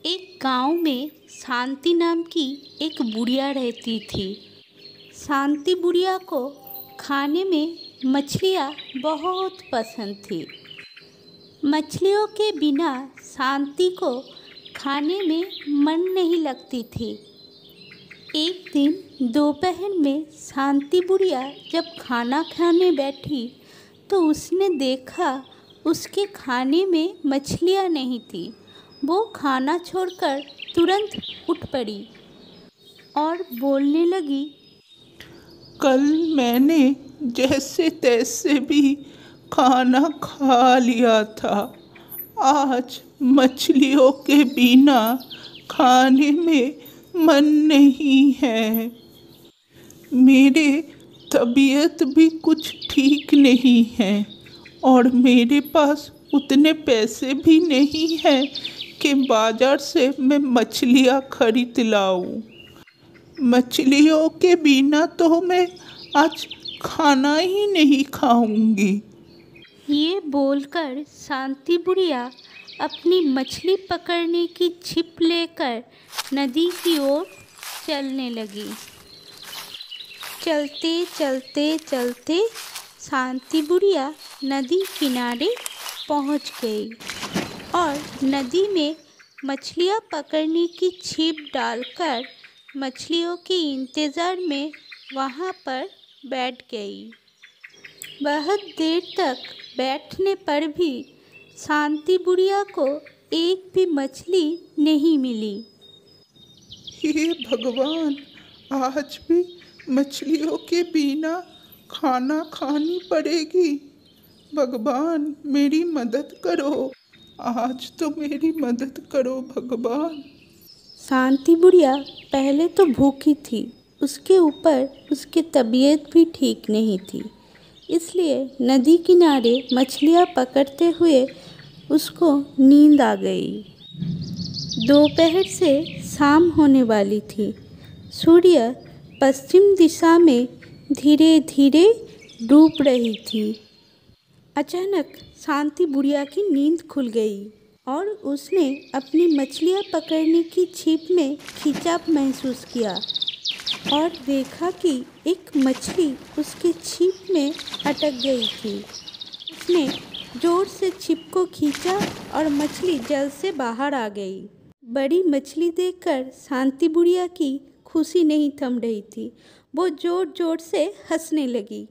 एक गांव में शांति नाम की एक बुढ़िया रहती थी। शांति बुढ़िया को खाने में मछलियाँ बहुत पसंद थी। मछलियों के बिना शांति को खाने में मन नहीं लगती थी। एक दिन दोपहर में शांति बुढ़िया जब खाना खाने बैठी तो उसने देखा उसके खाने में मछलियाँ नहीं थी। वो खाना छोड़कर तुरंत उठ पड़ी और बोलने लगी, कल मैंने जैसे तैसे भी खाना खा लिया था। आज मछलियों के बिना खाने में मन नहीं है। मेरे तबीयत भी कुछ ठीक नहीं है और मेरे पास उतने पैसे भी नहीं हैं कि बाजार से मैं मछलियाँ खरीद लाऊं। मछलियों के बिना तो मैं आज खाना ही नहीं खाऊंगी। ये बोलकर शांति बुढ़िया अपनी मछली पकड़ने की छिप लेकर नदी की ओर चलने लगी। चलते चलते चलते शांति बुढ़िया नदी किनारे पहुंच गई और नदी में मछलियां पकड़ने की छिप डालकर मछलियों के इंतज़ार में वहां पर बैठ गई। बहुत देर तक बैठने पर भी शांति बुढ़िया को एक भी मछली नहीं मिली। हे भगवान, आज भी मछलियों के बिना खाना खानी पड़ेगी। भगवान मेरी मदद करो, आज तो मेरी मदद करो भगवान। शांति बुढ़िया पहले तो भूखी थी, उसके ऊपर उसकी तबीयत भी ठीक नहीं थी, इसलिए नदी किनारे मछलियाँ पकड़ते हुए उसको नींद आ गई। दोपहर से शाम होने वाली थी। सूर्य पश्चिम दिशा में धीरे धीरे डूब रही थी। अचानक शांति बुढ़िया की नींद खुल गई और उसने अपनी मछलियाँ पकड़ने की छिप में खिंचाव महसूस किया और देखा कि एक मछली उसके छिप में अटक गई थी। उसने जोर से छिप को खींचा और मछली जल से बाहर आ गई। बड़ी मछली देखकर शांति बुढ़िया की खुशी नहीं थम रही थी। वो जोर जोर से हंसने लगी।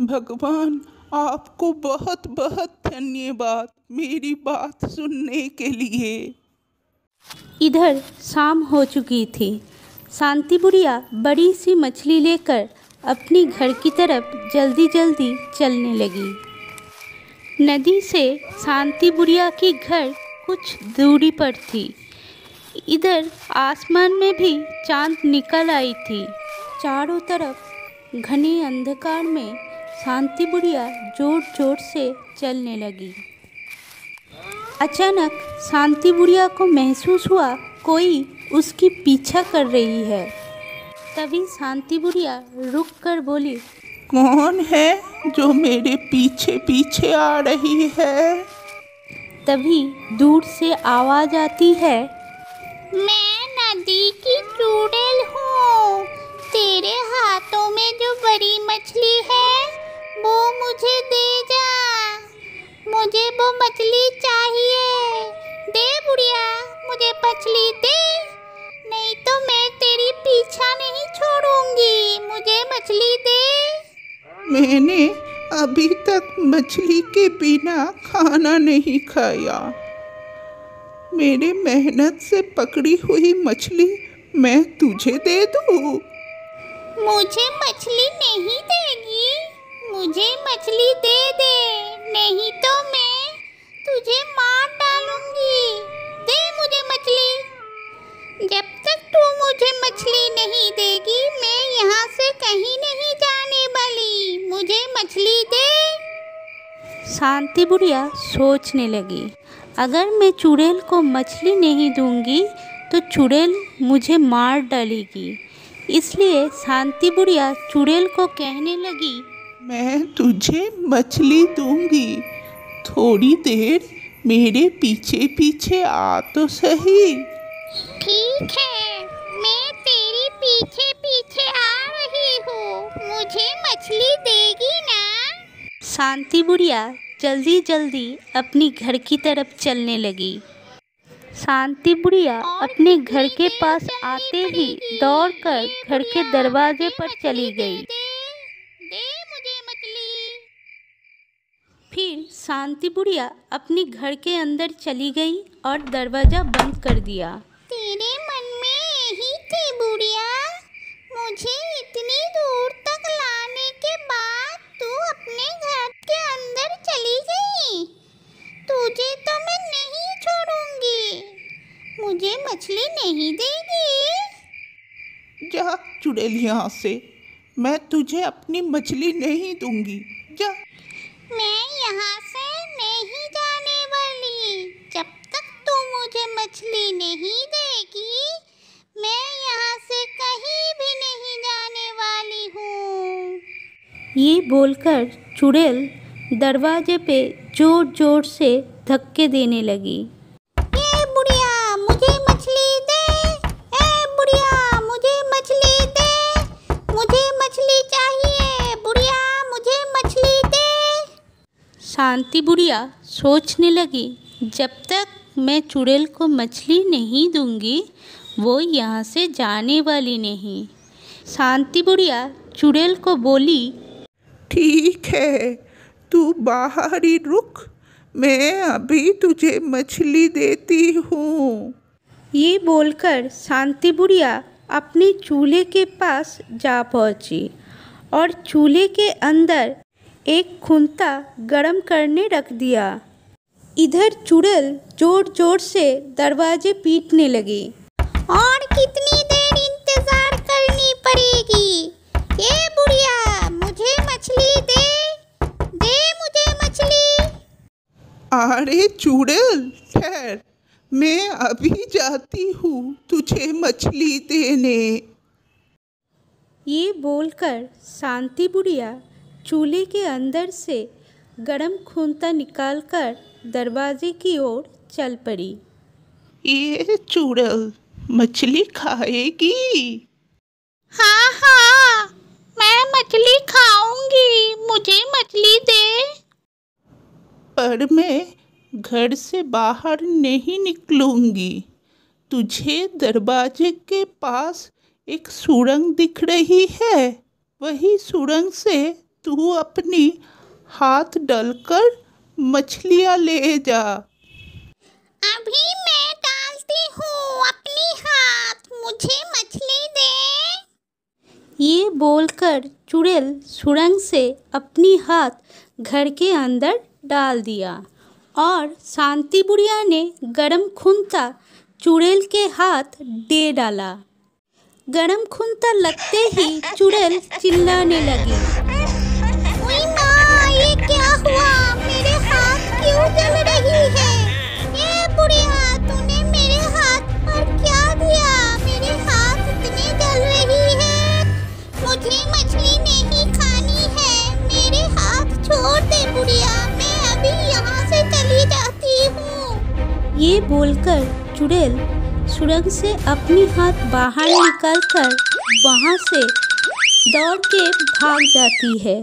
भगवान आपको बहुत बहुत धन्यवाद मेरी बात सुनने के लिए। इधर शाम हो चुकी थी। शांति बुढ़िया बड़ी सी मछली लेकर अपनी घर की तरफ जल्दी जल्दी चलने लगी। नदी से शांति बुढ़िया की घर कुछ दूरी पर थी। इधर आसमान में भी चांद निकल आई थी। चारों तरफ घने अंधकार में शांति बुढ़िया जोर जोर से चलने लगी। अचानक शांति बुढ़िया को महसूस हुआ कोई उसकी पीछा कर रही है। तभी शांति बुढ़िया रुक कर बोली, कौन है जो मेरे पीछे पीछे आ रही है? तभी दूर से आवाज आती है, मैं नदी की चुड़ैल हूँ। तेरे हाथों में जो बड़ी मछली है वो मुझे दे जा। मुझे वो मछली चाहिए। दे बुढ़िया, मुझे मछली दे, नहीं तो मैं तेरी पीछा नहीं छोड़ूंगी। मुझे मछली दे। मैंने अभी तक मछली के बिना खाना नहीं खाया। मेरे मेहनत से पकड़ी हुई मछली मैं तुझे दे दूँ? मुझे मछली नहीं देगी? मुझे मछली दे दे, नहीं तो मैं तुझे मार डालूंगी। दे मुझे मछली। जब तक तू मुझे मछली नहीं देगी मैं यहाँ से कहीं नहीं जाने वाली। मुझे मछली दे। शांति बुढ़िया सोचने लगी, अगर मैं चुड़ैल को मछली नहीं दूंगी तो चुड़ैल मुझे मार डालेगी। इसलिए शांति बुढ़िया चुड़ैल को कहने लगी, मैं तुझे मछली दूंगी, थोड़ी देर मेरे पीछे पीछे आ तो सही। ठीक है, मैं तेरे पीछे पीछे आ रही हूँ, मुझे मछली देगी ना? शांति बुढ़िया जल्दी जल्दी अपनी घर की तरफ चलने लगी। शांति बुढ़िया अपने घर के पास आते ही दौड़कर घर के दरवाजे पर चली गई। दे मुझे मछली। फिर शांति बुढ़िया अपने घर के अंदर चली गई और दरवाजा बंद कर दिया। तेरे मन में यही थी बुढ़िया, मुझे इतनी दूर तक लाने के बाद तू अपने घर के अंदर चली गई। तुझे तो मैं नहीं छोड़ूंगी, मुझे मछली नहीं देगी? जा चुड़ैल यहाँ से, मैं तुझे अपनी मछली नहीं दूंगी, जा। मैं यहाँ से नहीं जाने वाली, जब तक तू मुझे मछली नहीं देगी मैं यहाँ से कहीं भी नहीं जाने वाली हूँ। ये बोलकर चुड़ैल दरवाजे पे जोर जोर से धक्के देने लगी। ए बुढ़िया मुझे मछली दे, ए बुढ़िया मुझे मछली दे, मुझे मछली चाहिए, बुढ़िया मुझे मछली दे। शांति बुढ़िया सोचने लगी, जब तक मैं चुड़ैल को मछली नहीं दूंगी वो यहाँ से जाने वाली नहीं। शांति बुढ़िया चुड़ैल को बोली, ठीक है, तू बाहर ही रुक, मैं अभी तुझे मछली देती हूँ। ये बोलकर शांति बुढ़िया अपने चूल्हे के पास जा पहुँची और चूल्हे के अंदर एक खूंटा गरम करने रख दिया। इधर चुड़ैल जोर जोर से दरवाजे पीटने लगी। और कितनी देर इंतजार करनी पड़ेगी? ए बुढ़िया मुझे मछली दे, दे मुझे मछली। अरे चुड़ैल ठहर, मैं अभी जाती हूँ तुझे मछली देने। ये बोलकर शांति बुढ़िया चूल्हे के अंदर से गरम खूंटा निकालकर दरवाजे की ओर चल पड़ी। ये चुड़ैल मछली खाएगी? हाँ हाँ, मैं मछली खाऊंगी, मुझे मछली दे। पर मैं घर से बाहर नहीं निकलूंगी। तुझे दरवाजे के पास एक सुरंग दिख रही है, वही सुरंग से तू अपनी हाथ डालकर मछलियाँ ले जा। अभी मैं डालती हूँ अपनी हाथ, मुझे मछली दे। ये बोलकर चुड़ैल सुरंग से अपनी हाथ घर के अंदर डाल दिया और शांति बुढ़िया ने गरम खूंटा चुड़ैल के हाथ दे डाला। गरम खूंटा लगते ही चुड़ैल चिल्लाने लगी। ओए माँ, ये क्या हुआ? मेरे हाथ क्यों जल रही है? ये बुढ़िया, तूने मेरे हाथ पर क्या दिया? मेरे हाथ इतने जल रही है। मुझे मछली नहीं खानी है, मेरे हाथ छोड़ दे बुढ़िया, मैं अभी यहाँ से चली जाती हूँ। ये बोलकर चुड़ैल सुरंग से अपनी हाथ बाहर निकालकर वहाँ से दौड़ के भाग जाती है।